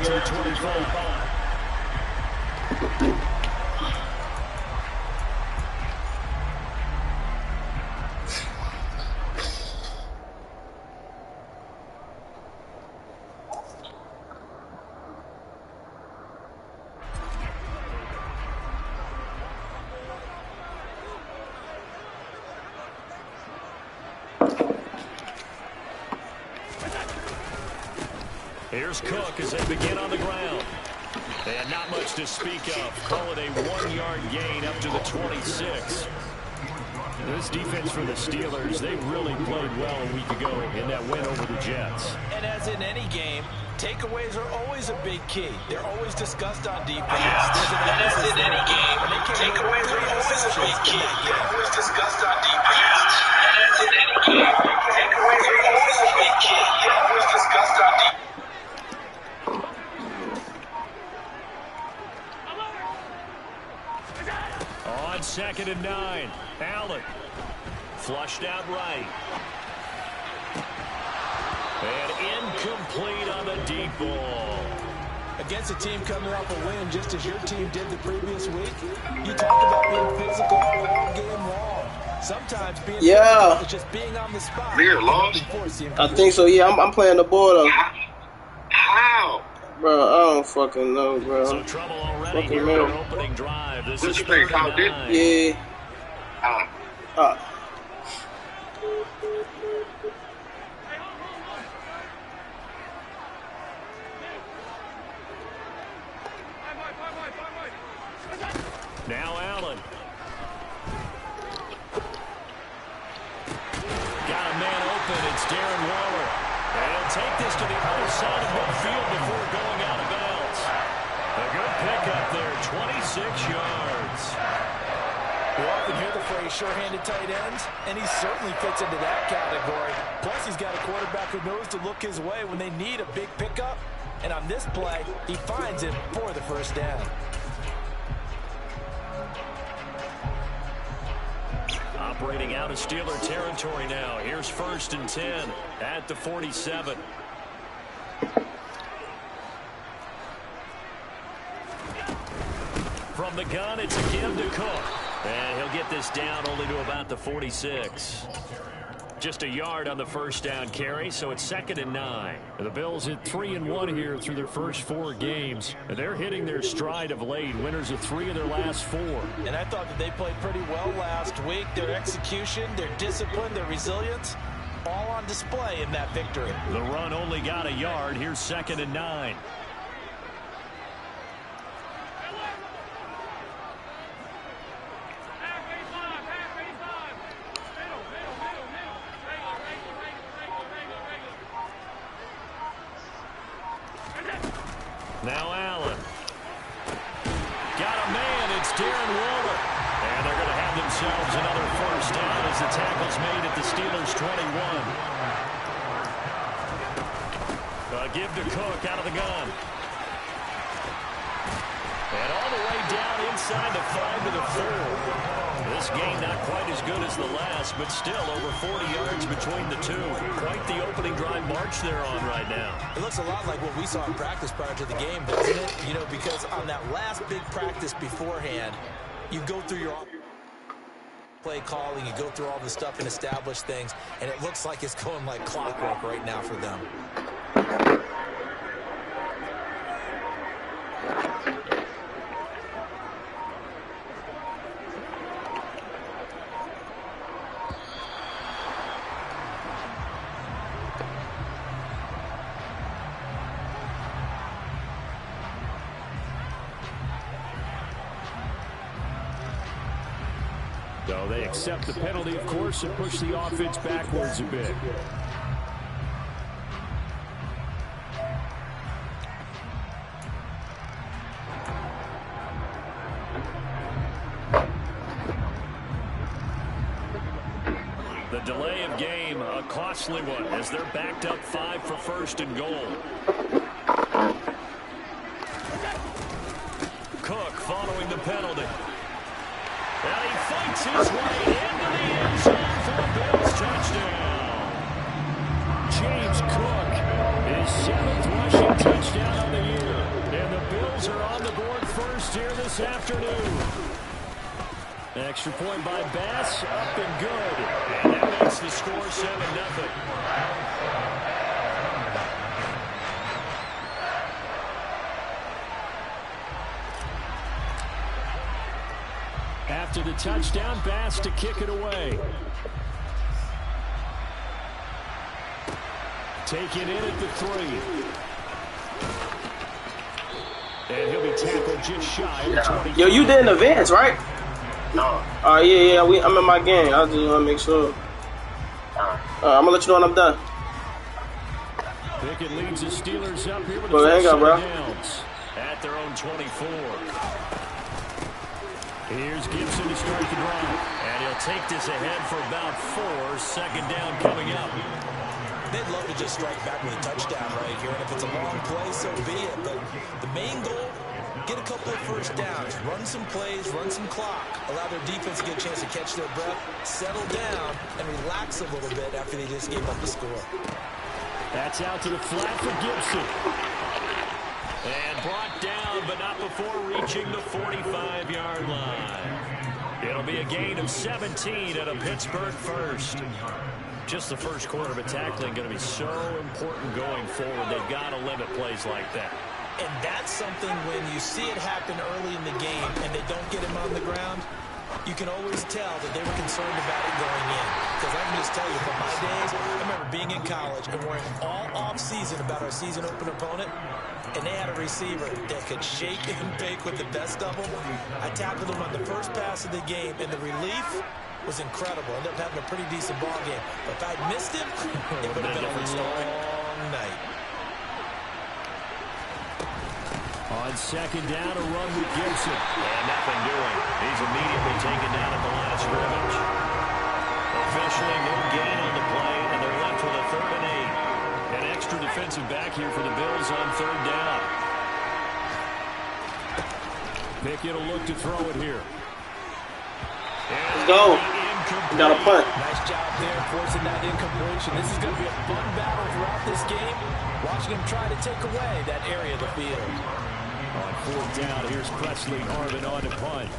to the 25. Here's Cook as they begin on the ground. And not much to speak of. Call it a 1-yard gain up to the 26. This defense for the Steelers, they really played well a week ago in that win over the Jets. And as in any game, takeaways are always a big key. They're always discussed on defense. And as in any game, takeaways are always a big key. They're always discussed on defense. And as in any game, takeaways are always a big key. They're always discussed on defense. On 2nd and 9, Allen flushed out right. And incomplete on the deep ball. Against a team coming off a win just as your team did the previous week, you talk about being physical all game long. Sometimes being physical is just being on the spot. We're lost. I think so, yeah. I'm playing the board. How? Bro, I don't fucking know, bro. So trouble already here in their opening drive. This is you think, Kyle did? Yeah. Now Allen. Got a man open. It's Darren Waller. And he'll take this to the other side of midfield before going out of bounds. A good pickup there, 26 yards. You often hear the phrase sure-handed tight ends, and he certainly fits into that category. Plus, he's got a quarterback who knows to look his way when they need a big pickup. And on this play, he finds it for the first down. Operating out of Steeler territory now. Here's 1st and 10 at the 47. From the gun, it's again to Cook. And he'll get this down only to about the 46. Just a yard on the first down carry, so it's 2nd and 9. The Bills hit 3-1 here through their first 4 games. And they're hitting their stride of late, winners of 3 of their last 4. And I thought that they played pretty well last week. Their execution, their discipline, their resilience, all on display in that victory. The run only got a yard. Here's 2nd and 9. Now Allen. Got a man. It's Darren Waller. And they're going to have themselves another first down as the tackle's made at the Steelers' 21. Give to Cook out of the gun. And all the way down inside the 5 to the 4. This game not quite as good as the last, but still over 40 yards between the two. Quite the opening drive march they're on right now. It looks a lot like what we saw in practice prior to the game, doesn't it? You know, because on that last big practice beforehand, you go through your play calling, you go through all the stuff and establish things, and it looks like it's going like clockwork right now for them. So they accept the penalty, of course, and push the offense backwards a bit. The delay of game, a costly one, as they're backed up 5 for 1st and goal. Cook following the penalty. And he fights his way into the end zone for a Bills touchdown. James Cook, his 7th rushing touchdown of the year. Extra point by Bass, up and good. And that makes the score 7-0. After the touchdown, Bass to kick it away. Taken in at the 3. And he'll be tackled just shy of the 20. Yo, you did in advance, right? No. Yeah. I'm in my game. I just want to make sure. I'm going to let you know when I'm done. Pickett leads the Steelers up here with Well, hang on, bro. downs at their own 24. Here's Gibson to start the drive. And he'll take this ahead for about 4. Second down coming up. They'd love to just strike back with a touchdown right here, and if it's a long play, so be it. But the main goal, get a couple of first downs, run some plays, run some clock, allow their defense to get a chance to catch their breath, settle down, and relax a little bit after they just gave up the score. That's out to the flat for Gibson. And brought down, but not before reaching the 45-yard line. It'll be a gain of 17 at a Pittsburgh first. Just the first quarter of a tackling going to be so important going forward. They've got to limit plays like that. And that's something when you see it happen early in the game and they don't get him on the ground, you can always tell that they were concerned about it going in. Because I can just tell you from my days, I remember being in college and worrying all off-season about our season open opponent, and they had a receiver that could shake and bake with the best of them. I tackled him on the first pass of the game, and the relief was incredible. Ended up having a pretty decent ball game. But if I'd missed him, it would have been a long night. On second down, a run with Gibson. And nothing doing. He's immediately taken down at the line of scrimmage. Officially, no gain on the play, and they're left with a 3rd and 8. An extra defensive back here for the Bills on 3rd down. Pickett will look to throw it here. Let's go. Got a punt. Nice job there forcing that incompletion. This is going to be a fun battle throughout this game. Watching him try to take away that area of the field. On 4th down, here's Presley Harvin on to punt.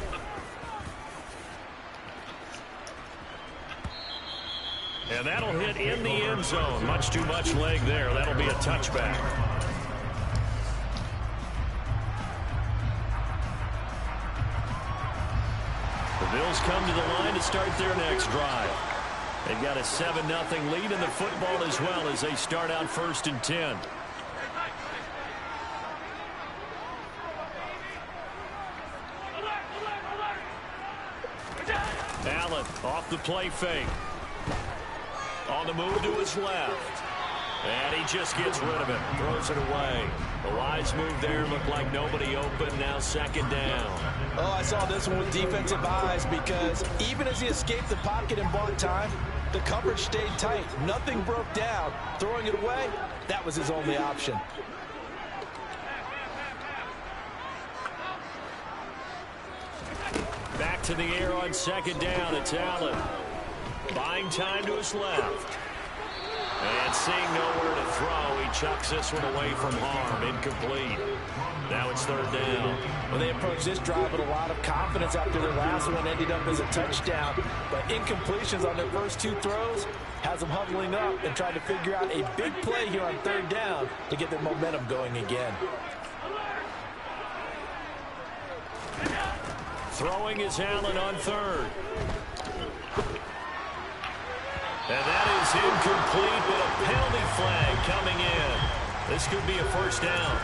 And that'll hit in the end zone. Much too much leg there. That'll be a touchback. The Bills come to the line to start their next drive. They've got a 7-0 lead in the football as well as they start out 1st and 10. Allen off the play fake. On the move to his left. And he just gets rid of it. Throws it away. A wise move there. Looked like nobody open. Now 2nd down. Oh, I saw this one with defensive eyes because even as he escaped the pocket and bought time, the coverage stayed tight. Nothing broke down. Throwing it away, that was his only option. Back to the air on 2nd down. It's Allen. Buying time to his left. And seeing nowhere to throw, he chucks this one away from harm. Incomplete. Now it's 3rd down. Well, they approached this drive with a lot of confidence after their last one ended up as a touchdown. But incompletions on their first 2 throws has them huddling up and trying to figure out a big play here on 3rd down to get their momentum going again. Throwing is Allen on 3rd. And that is incomplete, but a penalty flag coming in. This could be a 1st down.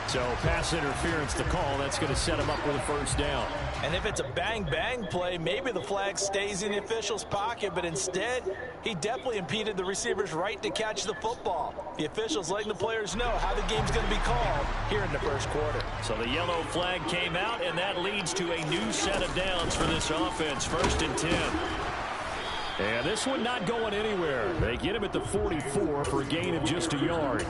So pass interference to call. That's going to set him up with a 1st down. And if it's a bang-bang play, maybe the flag stays in the official's pocket, but instead, he definitely impeded the receiver's right to catch the football. The official's letting the players know how the game's going to be called here in the 1st quarter. So the yellow flag came out, and that leads to a new set of downs for this offense. 1st and 10. And this one not going anywhere. They get him at the 44 for a gain of just a yard.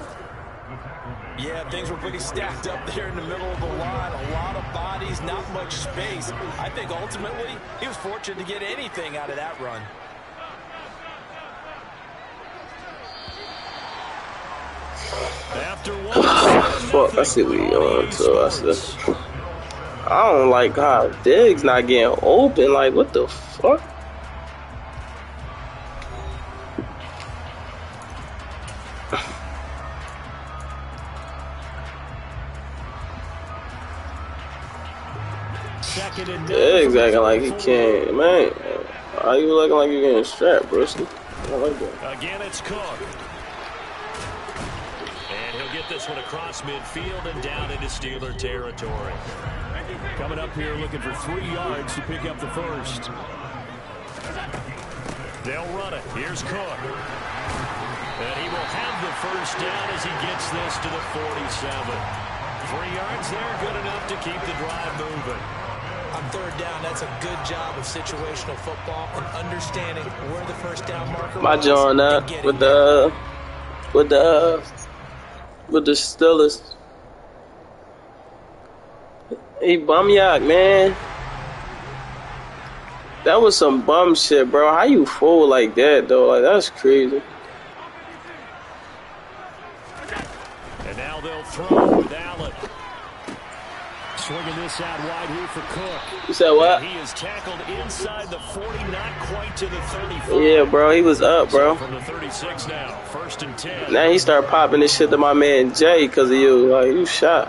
Yeah, things were pretty stacked up there in the middle of the line. A lot of bodies, not much space. I think ultimately he was fortunate to get anything out of that run. After one, fuck, I see what he on, so I said. I don't like how Diggs not getting open. Like, what the fuck? Diggs acting like he can't, man. Why you looking like you're getting strapped, broski? I don't like that. Again, it's Cook. And he'll get this one across midfield and down into Steeler territory. Coming up here looking for 3 yards to pick up the first. They'll run it. Here's Cook. And he will have the first down as he gets this to the 47. 3 yards there, good enough to keep the drive moving. On third down, that's a good job of situational football and understanding where the first down marker My was. John with the Steelers. Hey, Bumyak, man. That was some bum shit, bro. How you fold like that, though? Like, that's crazy. And now they'll throw with Allen. Swinging this out wide here for Cook. You said what? And he is tackled inside the 40, not quite to the 35. Yeah, bro, he was up, bro. So from the 36 now, 1st and 10. Now he started popping this shit to my man Jay because of you. Like, you shot.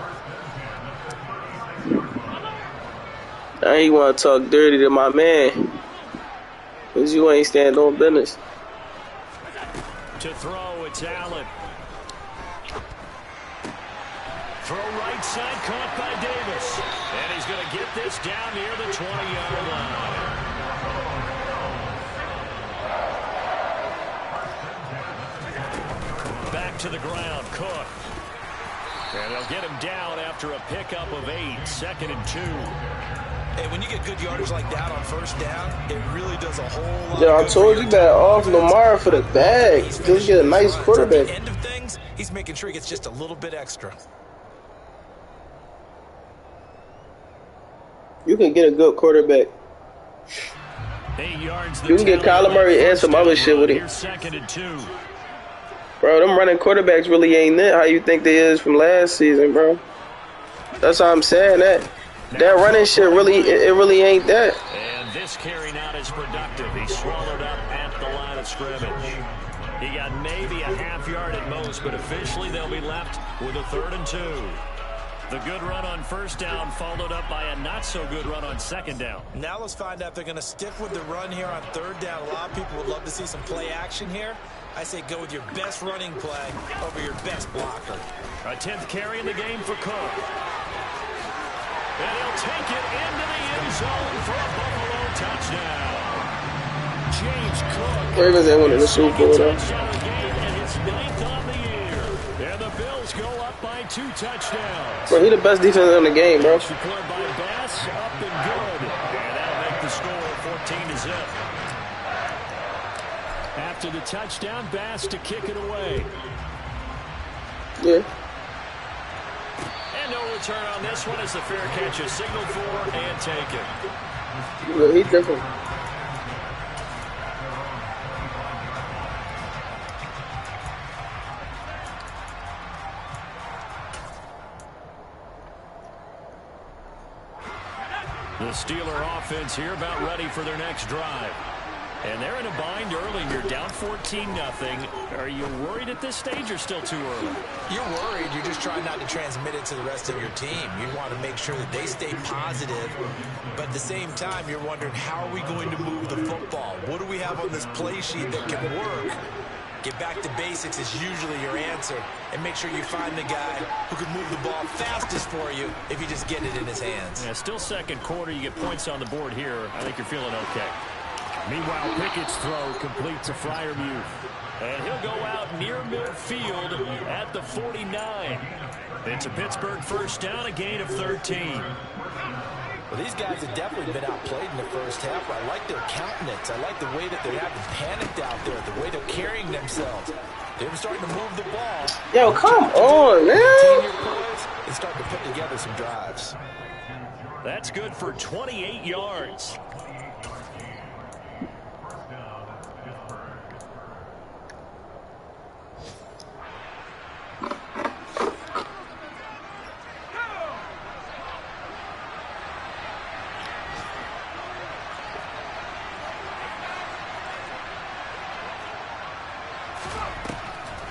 Now he want to talk dirty to my man. Because you ain't stand on business. To throw, it's Allen. Throw right side, caught by Davis. And he's going to get this down near the 20-yard line. Back to the ground, Cook. And they'll get him down after a pickup of 8, 2nd and 2. Hey, when you get good yardage like that on first down, it really does a whole lot. Yeah, I told you that off Lamar for the bag. Just get a nice quarterback. At the end of things, he's making sure he gets just a little bit extra. You can get a good quarterback. 8 yards. You can get Kyler Murray and some other shit with him. 2nd and 2. Bro, them running quarterbacks really ain't it how you think they is from last season, bro. That's how I'm saying that. That running shit really, it really ain't that. And this carry not as productive. He swallowed up at the line of scrimmage. He got maybe a half yard at most, but officially they'll be left with a 3rd and 2. The good run on first down followed up by a not-so-good run on 2nd down. Now let's find out if they're going to stick with the run here on 3rd down. A lot of people would love to see some play action here. I say go with your best running play over your best blocker. A 10th carry in the game for Cook. And he'll take it into the end zone for a Buffalo touchdown. James Cook. Ravens ain't winning the Super Bowl, though. And his 9th on the year. And the Bills go up by 2 touchdowns. Bro, he the best defense in the game, bro. Supported by Bass, up and good. And that'll make the score 14-0. After the touchdown, Bass to kick it away. Yeah. And no return on this one as the fair catch is signaled for and taken. Yeah, he's different. The Steeler offense here about ready for their next drive. And they're in a bind early here, down 14-0. Are you worried at this stage or still too early? You're worried. You're just trying not to transmit it to the rest of your team. You want to make sure that they stay positive. But at the same time, you're wondering, how are we going to move the football? What do we have on this play sheet that can work? Get back to basics is usually your answer. And make sure you find the guy who can move the ball fastest for you if you just get it in his hands. Yeah, still 2nd quarter. You get points on the board here. I think you're feeling okay. Meanwhile, Pickett's throw complete to Freiermuth. And he'll go out near midfield at the 49. It's a Pittsburgh first down, a gain of 13. Well, these guys have definitely been outplayed in the first half. I like their countenance. I like the way that they're having panicked out there, the way they're carrying themselves. They're starting to move the ball. Yo, come on, man. And start to put together some drives. That's good for 28 yards.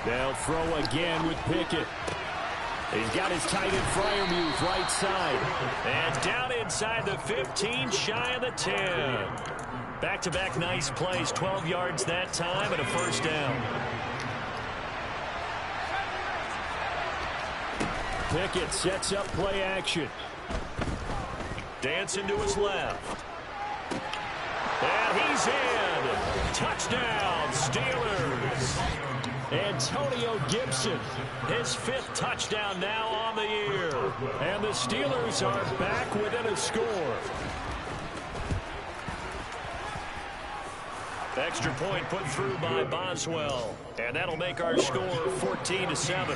They'll throw again with Pickett. He's got his tight end Freiermuth right side. And down inside the 15, shy of the 10. Back-to-back nice plays, 12 yards that time and a first down. Pickett sets up play action. Dancing to his left. And he's in. Touchdown, Steelers. Antonio Gibson, his 5th touchdown now on the year. And the Steelers are back within a score. Extra point put through by Boswell. And that'll make our score 14-7.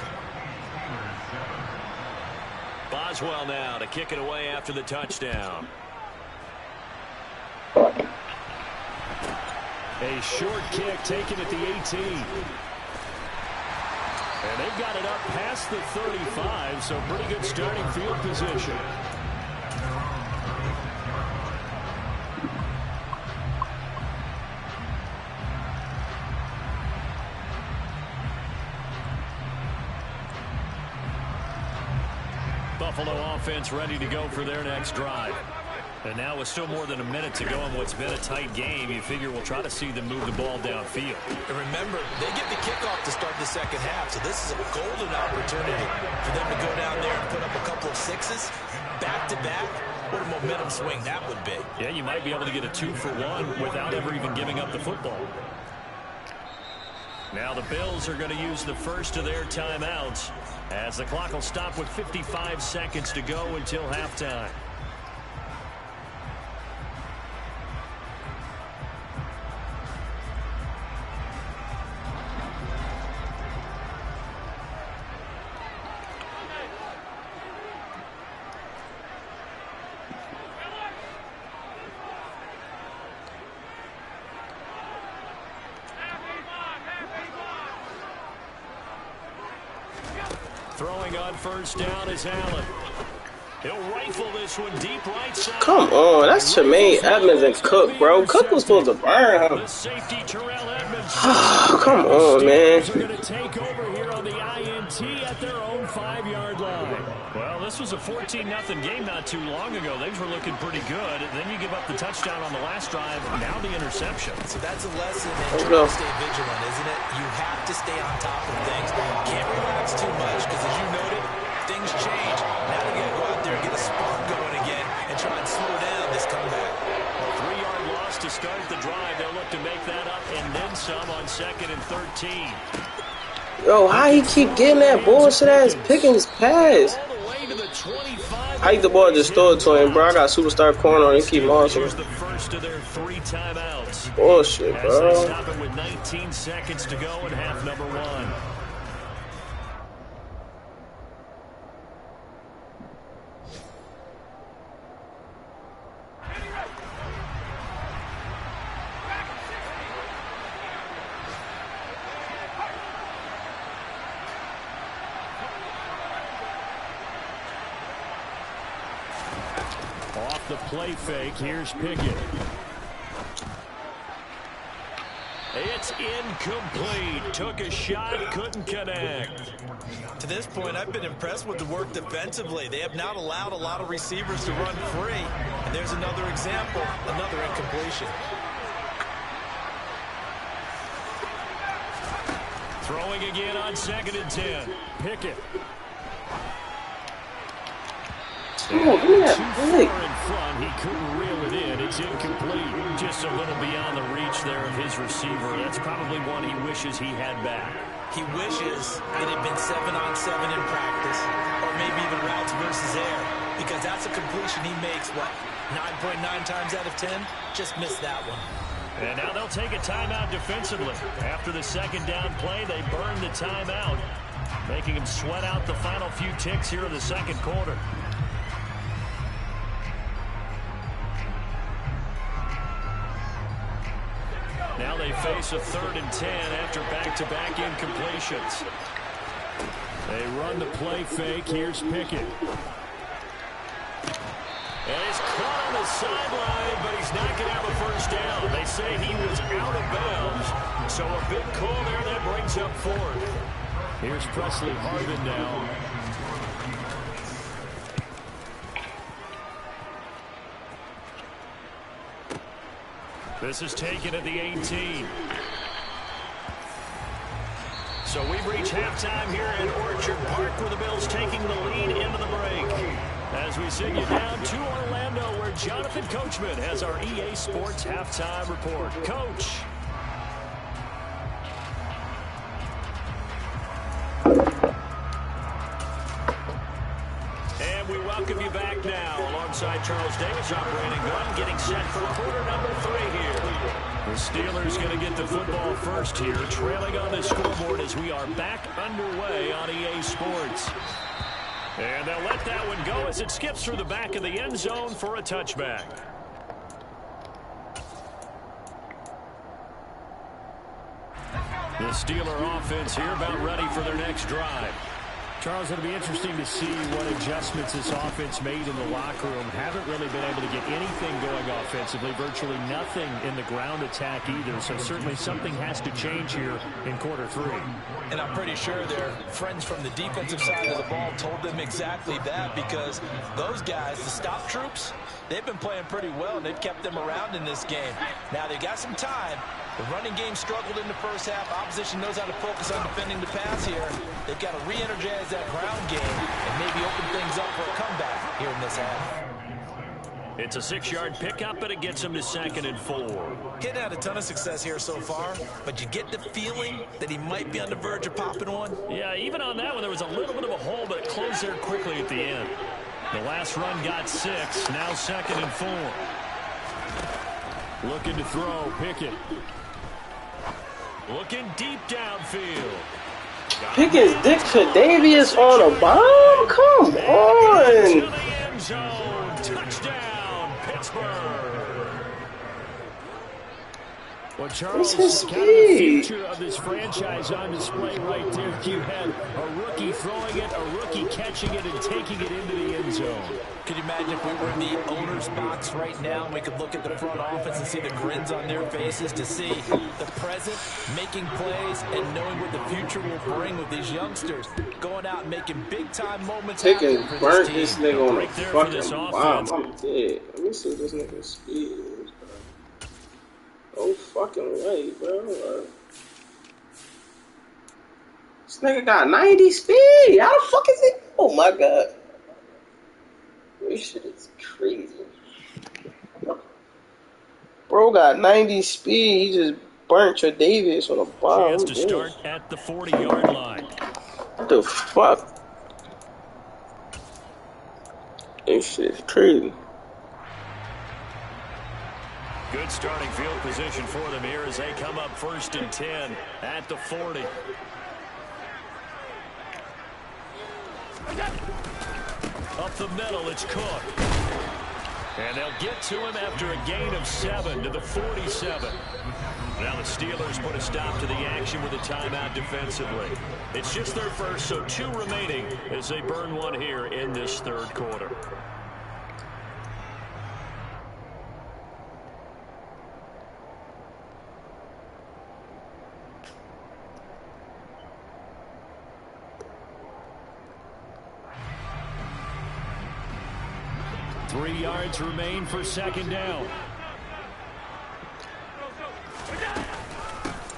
Boswell now to kick it away after the touchdown. A short kick taken at the 18. And they've got it up past the 35, so pretty good starting field position. Buffalo offense ready to go for their next drive. And now with still more than a minute to go in what's been a tight game, you figure we'll try to see them move the ball downfield. And remember, they get the kickoff to start the second half, so this is a golden opportunity for them to go down there and put up a couple of sixes back-to-back. What a momentum swing that would be. Yeah, you might be able to get a 2-for-1 without ever even giving up the football. Now the Bills are going to use the first of their timeouts as the clock will stop with 55 seconds to go until halftime. Throwing on first down is Allen. He'll rifle this one deep right side. Come on, that's Tremaine Edmonds and Cook, bro. Cook was supposed to burn him. The safety Terrell Edmonds. Come on, man. They're going to take over here on the INT at their own 5-yard line. Well, this was a 14-0 game not too long ago. Things were looking pretty good. Then you give up the touchdown on the last drive. Now the interception. So that's a lesson in trying to stay vigilant, isn't it? You have to stay on top of things. Can't relax too much because, as you noted, things change. Now you got to go out there and get a spark going again and try and slow down this comeback. A 3-yard loss to start the drive. They'll look to make that up and then some on 2nd and 13. Yo, how he keep getting that bullshit-ass Pickens pass? How the ball just throw it to him, bro? I got superstar corner on. He keep marching. The first of their 3 timeouts. Bullshit, bro. Stop it with 19 seconds to go in half number 1. Off the play fake, here's Pickett. It's incomplete. Took a shot, couldn't connect. To this point, I've been impressed with the work defensively. They have not allowed a lot of receivers to run free. And there's another example, another incompletion. Throwing again on 2nd and 10. Pickett. Oh, give me that Too far in front, he couldn't reel it in. It's incomplete. Just a little beyond the reach there of his receiver. That's probably one he wishes he had back. He wishes it had been 7-on-7 in practice, or maybe even routes versus air, because that's a completion he makes, what, 9.9 times out of 10? Just missed that one. And now they'll take a timeout defensively. After the 2nd down play, they burn the timeout, making him sweat out the final few ticks here in the 2nd quarter. Now they face a 3rd and 10 after back-to-back incompletions. They run the play fake. Here's Pickett. And he's caught on the sideline, but he's not going to have a first down. They say he was out of bounds. So a big call there that brings up 4th. Here's Presley Harvin now. This is taken at the 18. So we've reached halftime here at Orchard Park, where the Bills taking the lead into the break. As we send you down to Orlando, where Jonathan Coachman has our EA Sports halftime report. Coach. And we welcome you back now. Alongside Charles Davis, I'm Brandon Gunn, getting set for quarter number 3 here. The Steelers going to get the football first here, trailing on the scoreboard as we are back underway on EA Sports. And they'll let that one go as it skips through the back of the end zone for a touchback. The Steeler offense here about ready for their next drive. Charles, it'll be interesting to see what adjustments this offense made in the locker room. Haven't really been able to get anything going offensively, virtually nothing in the ground attack either. So certainly something has to change here in quarter 3. And I'm pretty sure their friends from the defensive side of the ball told them exactly that, because those guys, the stop troops, they've been playing pretty well, and they've kept them around in this game. Now they got some time. The running game struggled in the first half. Opposition knows how to focus on defending the pass here. They've got to re-energize that ground game and maybe open things up for a comeback here in this half. It's a 6-yard pickup, but it gets him to 2nd and 4. He's had a ton of success here so far, but you get the feeling that he might be on the verge of popping one. Yeah, even on that one, there was a little bit of a hole, but it closed there quickly at the end. The last run got 6, now 2nd and 4. Looking to throw, Pickett. Looking deep downfield. Pickett's Dick Tre'Davious on a bomb? Come on. To the end zone. Touchdown, Pittsburgh. Well, Charles, kind of the future of this franchise on display right there. You had a rookie throwing it, a rookie catching it, and taking it into the end zone. Could you imagine if we were in the owner's box right now and we could look at the front office and see the grins on their faces, to see the present making plays and knowing what the future will bring with these youngsters going out and making big-time moments happen for burnt this this team. nigga on a Right there for this fucking bomb. offense. I'm dead. Let me see this nigga's speed is, bro. No fucking way, bro. This nigga got 90 speed. How the fuck is it? Oh my god. This shit is crazy. Bro got 90 speed. He just burnt Tre'Davious on a bomb. Chance to start at the 40-yard line. What the fuck? This shit is crazy. Good starting field position for them here as they come up 1st and 10 at the 40. Up the middle, it's Cook. And they'll get to him after a gain of 7 to the 47. Now the Steelers put a stop to the action with a timeout defensively. It's just their first, so 2 remaining as they burn one here in this 3rd quarter. Three yards remain for 2nd down.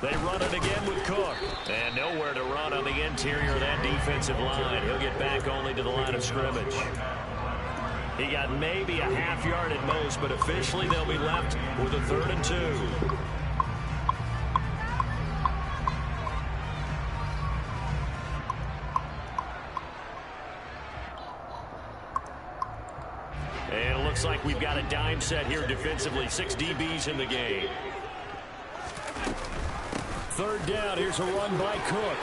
They run it again with Cook. And nowhere to run on the interior of that defensive line. He'll get back only to the line of scrimmage. He got maybe a half yard at most, but officially they'll be left with a 3rd and 2. And it looks like we've got a dime set here defensively. 6 DBs in the game. 3rd down. Here's a run by Cook.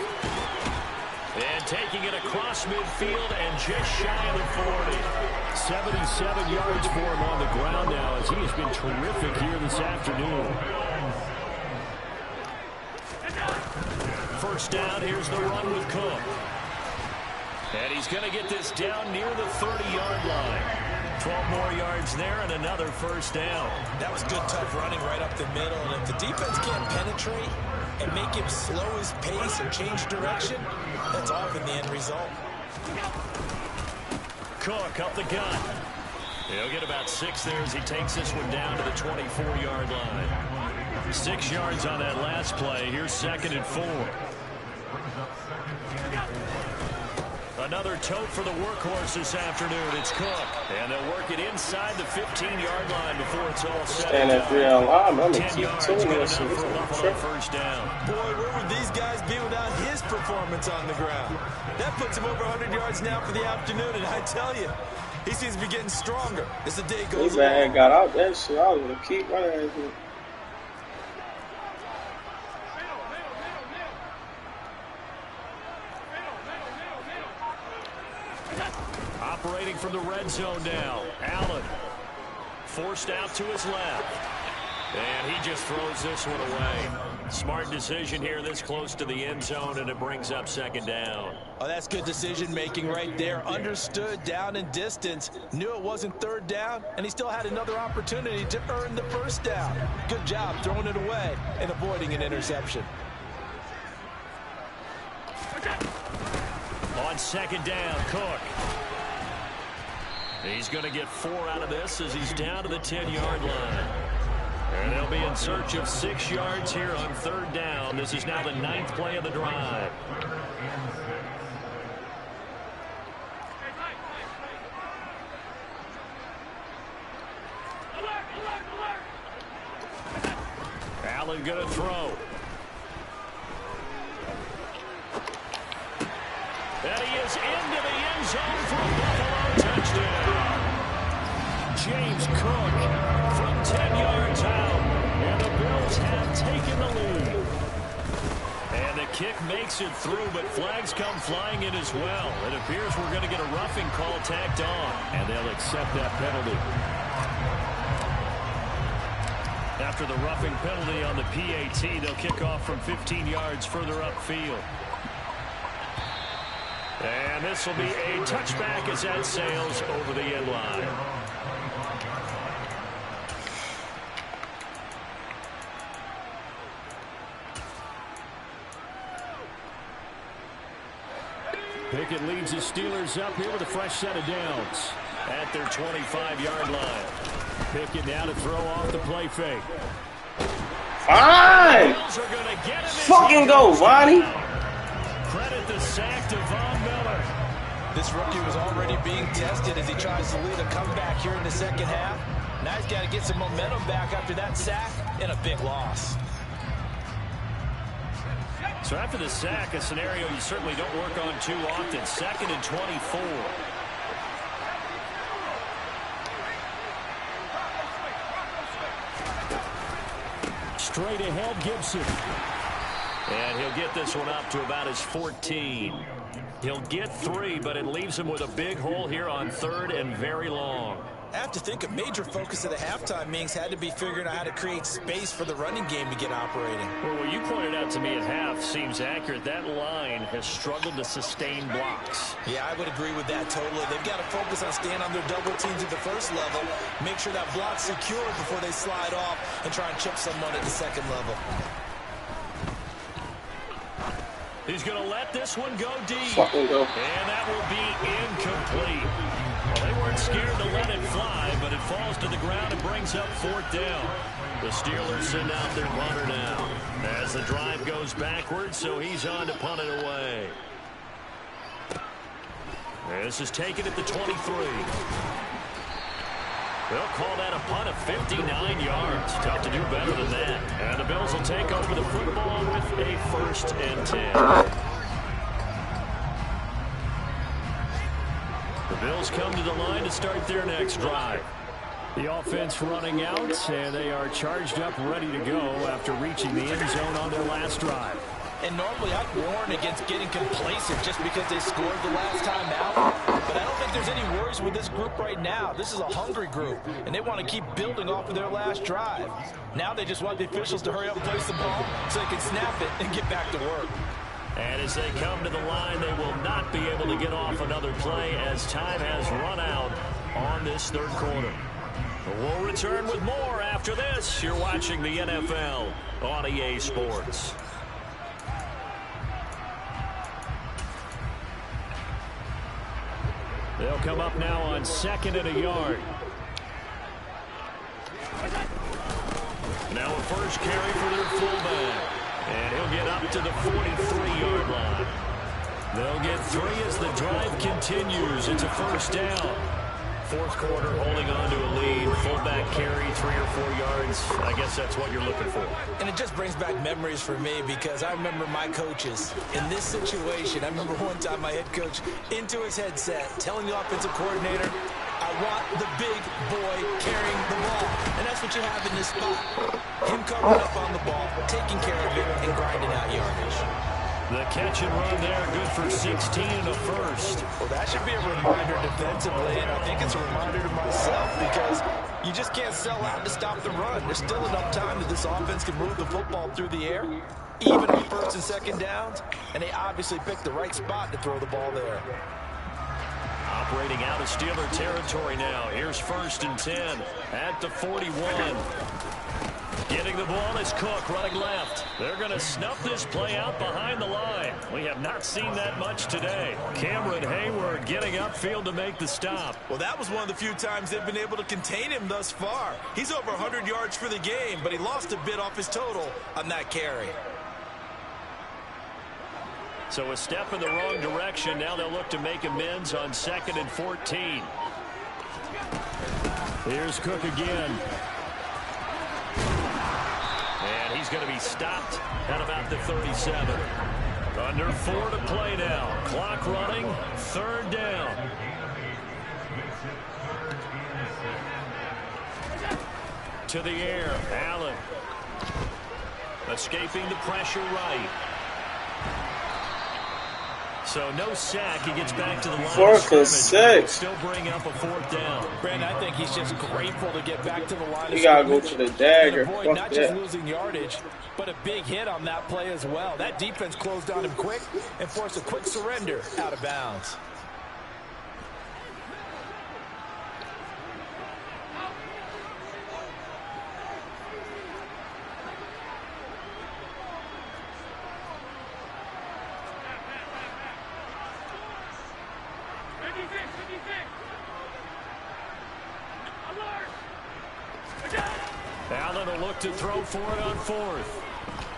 And taking it across midfield and just shy of the 40. 77 yards for him on the ground now as he has been terrific here this afternoon. 1st down. Here's the run with Cook. And he's going to get this down near the 30-yard line. 12 more yards there and another 1st down. That was good, tough running right up the middle. And if the defense can't penetrate and make him slow his pace and change direction, That's often the end result. Cook up the gut. He'll get about 6 there as he takes this one down to the 24-yard line. 6 yards on that last play. Here's 2nd and 4. Another tote for the workhorse this afternoon. It's Cook. And they'll work it inside the 15-yard line before it's all set. And that 10 yards, good enough for Buffalo first down. Boy, where would these guys be without his performance on the ground? That puts him over 100 yards now for the afternoon, and I tell you, he seems to be getting stronger as the day goes along. He got out that shit. I was going to keep running. Operating from the red zone now. Allen forced out to his left. And he just throws this one away. Smart decision here this close to the end zone, and it brings up 2nd down. Oh, that's good decision-making right there. Understood down and distance. Knew it wasn't 3rd down, and he still had another opportunity to earn the 1st down. Good job throwing it away and avoiding an interception. On 2nd down, Cook. He's going to get 4 out of this as he's down to the 10-yard line. And they'll be in search of 6 yards here on 3rd down. This is now the 9th play of the drive. Allen going to throw. And he is into the end zone for a Buffalo touchdown. James Cook from 10 yards out. And the Bills have taken the lead. And the kick makes it through, but flags come flying in as well. It appears we're going to get a roughing call tacked on. And they'll accept that penalty. After the roughing penalty on the PAT, they'll kick off from 15 yards further upfield. And this will be a touchback as that sails over the end line. Pickett leads the Steelers up here with a fresh set of downs at their 25-yard line. Pickett now to throw off the play fake. Fine! Fucking go, Vonnie! Credit the sack to Von Miller. This rookie was already being tested as he tries to lead a comeback here in the 2nd half. Now he's got to get some momentum back after that sack and a big loss. So after the sack, a scenario you certainly don't work on too often. 2nd and 24. Straight ahead, Gibson. And he'll get this one up to about his 14. He'll get 3, but it leaves him with a big hole here on 3rd and very long. I have to think a major focus of the halftime meetings had to be figuring out how to create space for the running game to get operating. Well, what you pointed out to me at half seems accurate. That line has struggled to sustain blocks. Yeah, I would agree with that totally. They've got to focus on staying on their double teams at the first level, make sure that block's secure before they slide off and try and chip someone at the 2nd level. He's going to let this one go deep. And that will be incomplete. Well, they weren't scared to let it fly, but it falls to the ground and brings up 4th down. The Steelers send out their punter now as the drive goes backwards, so he's on to punt it away. This is taken at the 23. They'll call that a punt of 59 yards. Tough to do better than that. And the Bills will take over the football with a 1st and 10. The Bills come to the line to start their next drive. The offense running out, and they are charged up, ready to go after reaching the end zone on their last drive. And normally I'd warn against getting complacent just because they scored the last time out. But I don't think there's any worries with this group right now. This is a hungry group, and they want to keep building off of their last drive. Now they just want the officials to hurry up and place the ball so they can snap it and get back to work. And as they come to the line, they will not be able to get off another play as time has run out on this 3rd quarter. We'll return with more after this. You're watching the NFL on EA Sports. They'll come up now on 2nd and a yard. Now a first carry for their fullback. And he'll get up to the 43-yard line. They'll get 3 as the drive continues. It's a first down. 4th quarter, holding on to a lead. Fullback carry, 3 or 4 yards. I guess that's what you're looking for. And it just brings back memories for me because I remember my coaches in this situation. I remember one time my head coach into his headset telling the offensive coordinator, I want the big boy carrying the ball. And that's what you have in this spot. Him covering up on the ball, taking care of it, and grinding out yardage. The catch and run there, good for 16 and a first. Well, that should be a reminder defensively, and I think it's a reminder to myself because you just can't sell out to stop the run. There's still enough time that this offense can move the football through the air, even on 1st and 2nd downs, and they obviously picked the right spot to throw the ball there. Operating out of Steeler territory now. Here's 1st and 10 at the 41. Getting the ball is Cook running left. They're going to snuff this play out behind the line. We have not seen that much today. Cameron Hayward getting upfield to make the stop. Well, that was one of the few times they've been able to contain him thus far. He's over 100 yards for the game, but he lost a bit off his total on that carry. So a step in the wrong direction. Now they'll look to make amends on 2nd and 14. Here's Cook again. And he's going to be stopped at about the 37. Under 4 to play now. Clock running. 3rd down. To the air. Allen. Escaping the pressure right. So no sack. He gets back to the line. 4th for 6. Still bring up a 4th down. Brandon, I think he's just grateful to get back to the line. You gotta go to the dagger. Avoid Fuck not that. just losing yardage, but a big hit on that play as well. That defense closed on him quick and forced a quick surrender out of bounds. Allen will look to throw for it on 4th.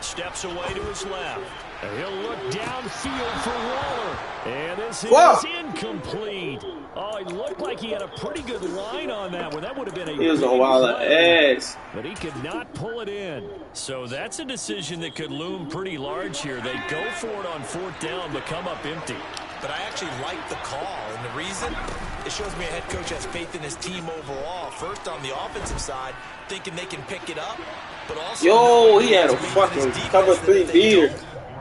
Steps away to his left. And he'll look downfield for Waller. And this is incomplete. Oh, it looked like he had a pretty good line on that one. That would have been a He was a wild ass. but he could not pull it in. So that's a decision that could loom pretty large here. They go for it on 4th down, but come up empty. But I actually like the call, and the reason? It shows me a head coach has faith in his team overall. First on the offensive side, thinking they can pick it up, but also... Yo, he had a fucking cover 3 beard.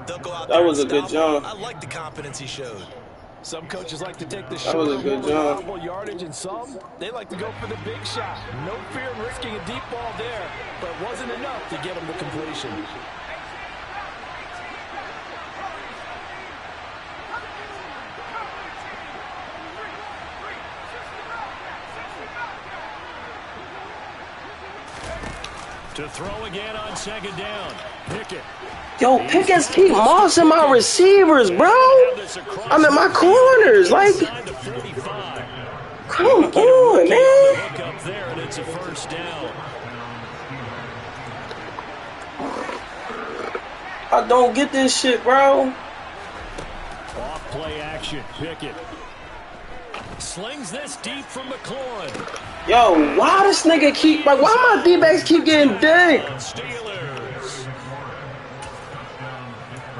That was a good job. I like the confidence he showed. Some coaches like to take the That was a good job. yardage, and some, they like to go for the big shot. No fear in risking a deep ball there, but it wasn't enough to get him the completion. To throw again on 2nd down. Pickett. Yo, Pickens keep mossing my receivers, bro. I'm in my corners. Like, come on, man. Up there, and it's a first down. I don't get this shit, bro. Off play action. Pickett slings this deep from McLaurin. Yo, why this nigga keep, like, why my D-backs keep getting big? Steelers.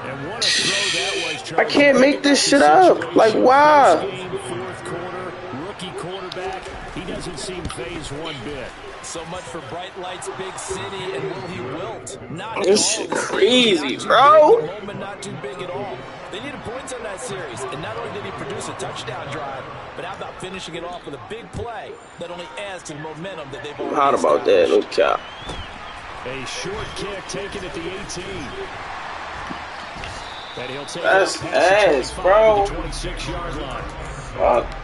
And what a throw that was. I can't make this shit up. Like, why? 4th quarter, rookie quarterback. He doesn't seem phased one bit. So much for Bright Lights, big city, and will he wilt? Not This at all. shit crazy, bro. Moment not too big at all. They needed points on that series, and not only did he produce a touchdown drive, but how about finishing it off with a big play that only adds to the momentum that they've already Hot about that, no cap. A short kick taken at the 18. And he'll take That's it past ass, the 25 bro. to the 26-yard line. Fuck.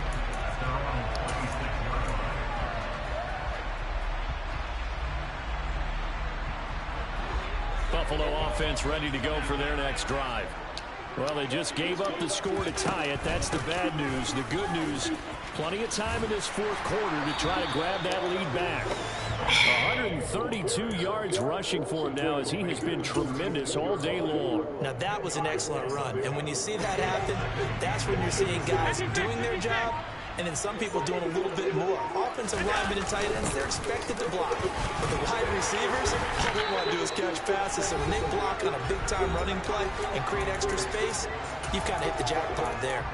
Buffalo offense ready to go for their next drive. Well, they just gave up the score to tie it. That's the bad news. The good news, plenty of time in this fourth quarter to try to grab that lead back. 132 yards rushing for him now as he has been tremendous all day long. Now, that was an excellent run. And when you see that happen, that's when you're seeing guys doing their job and then some people doing a little bit more. Offensive linemen and tight ends, they're expected to block. But the wide receivers, all they want to do is catch passes. So when they block on a big-time running play and create extra space, you've kind of hit the jackpot there.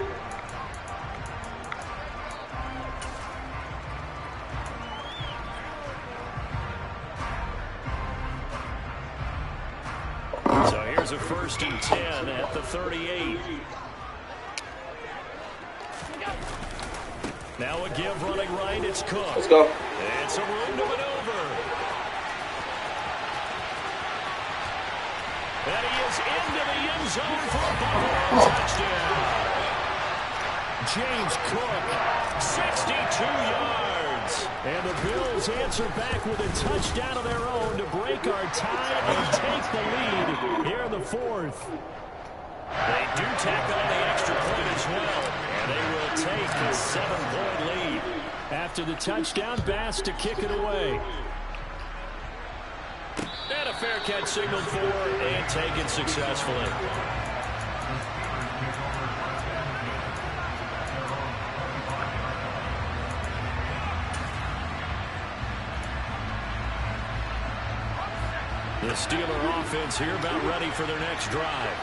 So here's a 1st and 10 at the 38. Now a give running right, it's Cook. Let's go. And some room to maneuver. And he is into the end zone for a Buffalo touchdown. James Cook, 62 yards. And the Bills answer back with a touchdown of their own to break our tie and take the lead here in the 4th. They do tack on the extra point as well, and they will take a 7-point lead. After the touchdown, Bass to kick it away. And a fair catch signaled for and taken successfully. The Steeler offense here about ready for their next drive.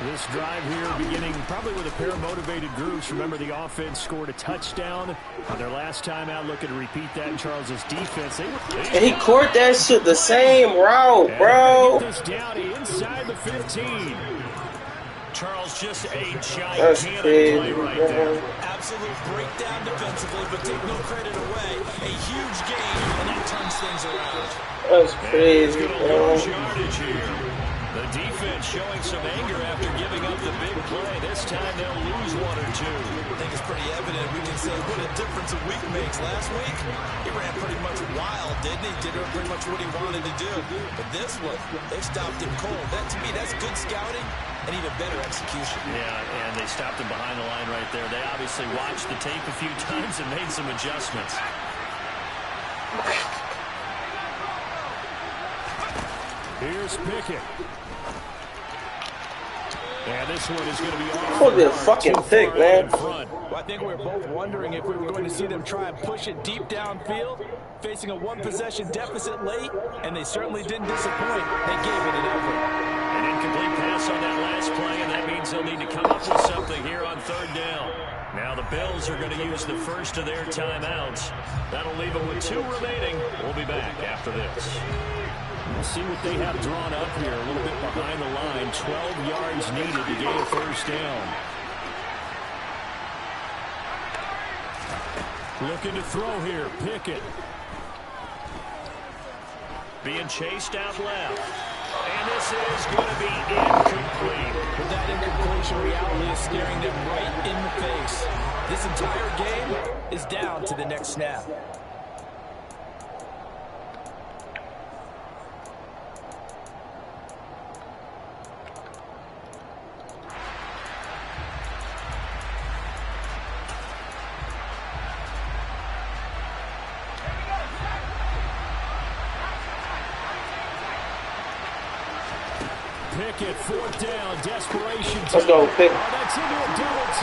This drive here beginning probably with a pair of motivated groups. Remember, the offense scored a touchdown on their last time out. Looking to repeat that in Charles's defense. And he caught that shit the same route, bro. Get this down inside the 15. Charles, just a That's gigantic crazy, play right there. Absolute breakdown defensively, but take no credit away. A huge game, and that turns things around. That's crazy, bro. Yardage here. The defense showing some anger after giving up the big play. This time they'll lose 1 or 2. I think it's pretty evident. We can say what a difference a week makes. Last week, he ran pretty much wild, didn't he? Did pretty much what he wanted to do. But this one, they stopped him cold. That, to me, that's good scouting and even better execution. Yeah, and they stopped him behind the line right there. They obviously watched the tape a few times and made some adjustments. Here's Pickett. And this one is going to be off. What the fucking pick, man. Well, I think we were both wondering if we were going to see them try and push it deep downfield, facing a one-possession deficit late, and they certainly didn't disappoint. They gave it an effort. An incomplete pass on that last play, and that means they'll need to come up with something here on 3rd down. Now the Bills are going to use the first of their timeouts. That'll leave them with 2 remaining. We'll be back after this. We'll see what they have drawn up here. A little bit behind the line. 12 yards needed to gain a 1st down. Looking to throw here. Pickett. Being chased out left. And this is going to be incomplete. With that incompletion, reality is staring them right in the face. This entire game is down to the next snap. Pickett, 4th down, desperation. Let's go, Pick.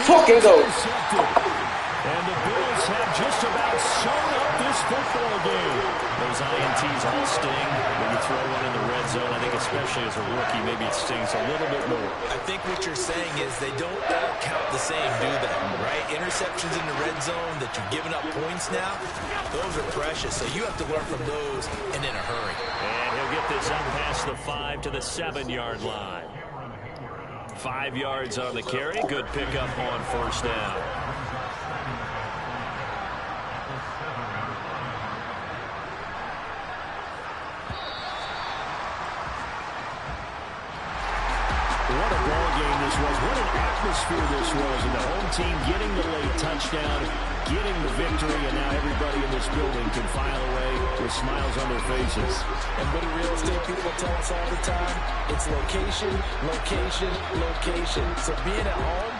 Fucking go. And the Bills have just about sewn up this football game. Those INTs all sting. When you throw one in the red zone, I think especially as a rookie, maybe it stings a little bit more. I think what you're saying is they don't all count the same, do they? Right? Interceptions in the red zone that you've given up points now, those are precious. So you have to learn from those and in a hurry. And he'll get this up past the 5 to the 7-yard line. 5 yards on the carry. Good pickup on 1st down. What a ball game this was. What an atmosphere this was. And the home team getting the late touchdown getting the victory, and now everybody in this building can file away with smiles on their faces. And what do real estate people tell us all the time? It's location, location, location. So being at home,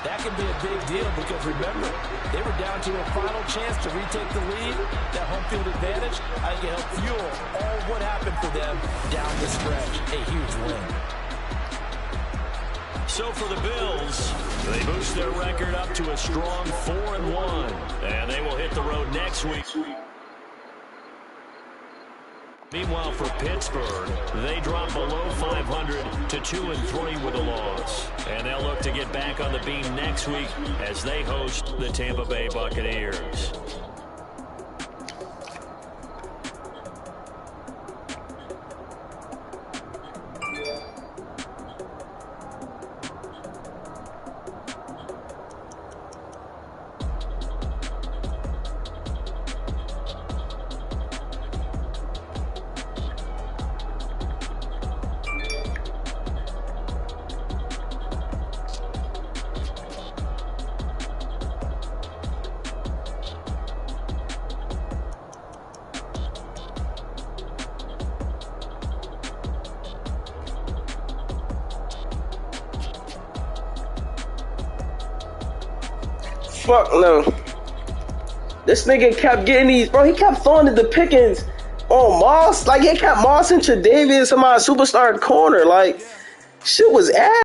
that can be a big deal because, remember, they were down to a final chance to retake the lead. That home field advantage, I think it helped fuel all what happened for them down the stretch. A huge win. So for the Bills, they boost their record up to a strong 4-1, and they will hit the road next week. Meanwhile, for Pittsburgh, they drop below 500 to 2-3 with a loss. And they'll look to get back on the beam next week as they host the Tampa Bay Buccaneers. Fuck no. This nigga kept getting these, bro. He kept throwing the Pickens on Moss. Like, he kept Moss and Tre'Davious in my superstar corner. Like, shit was ass.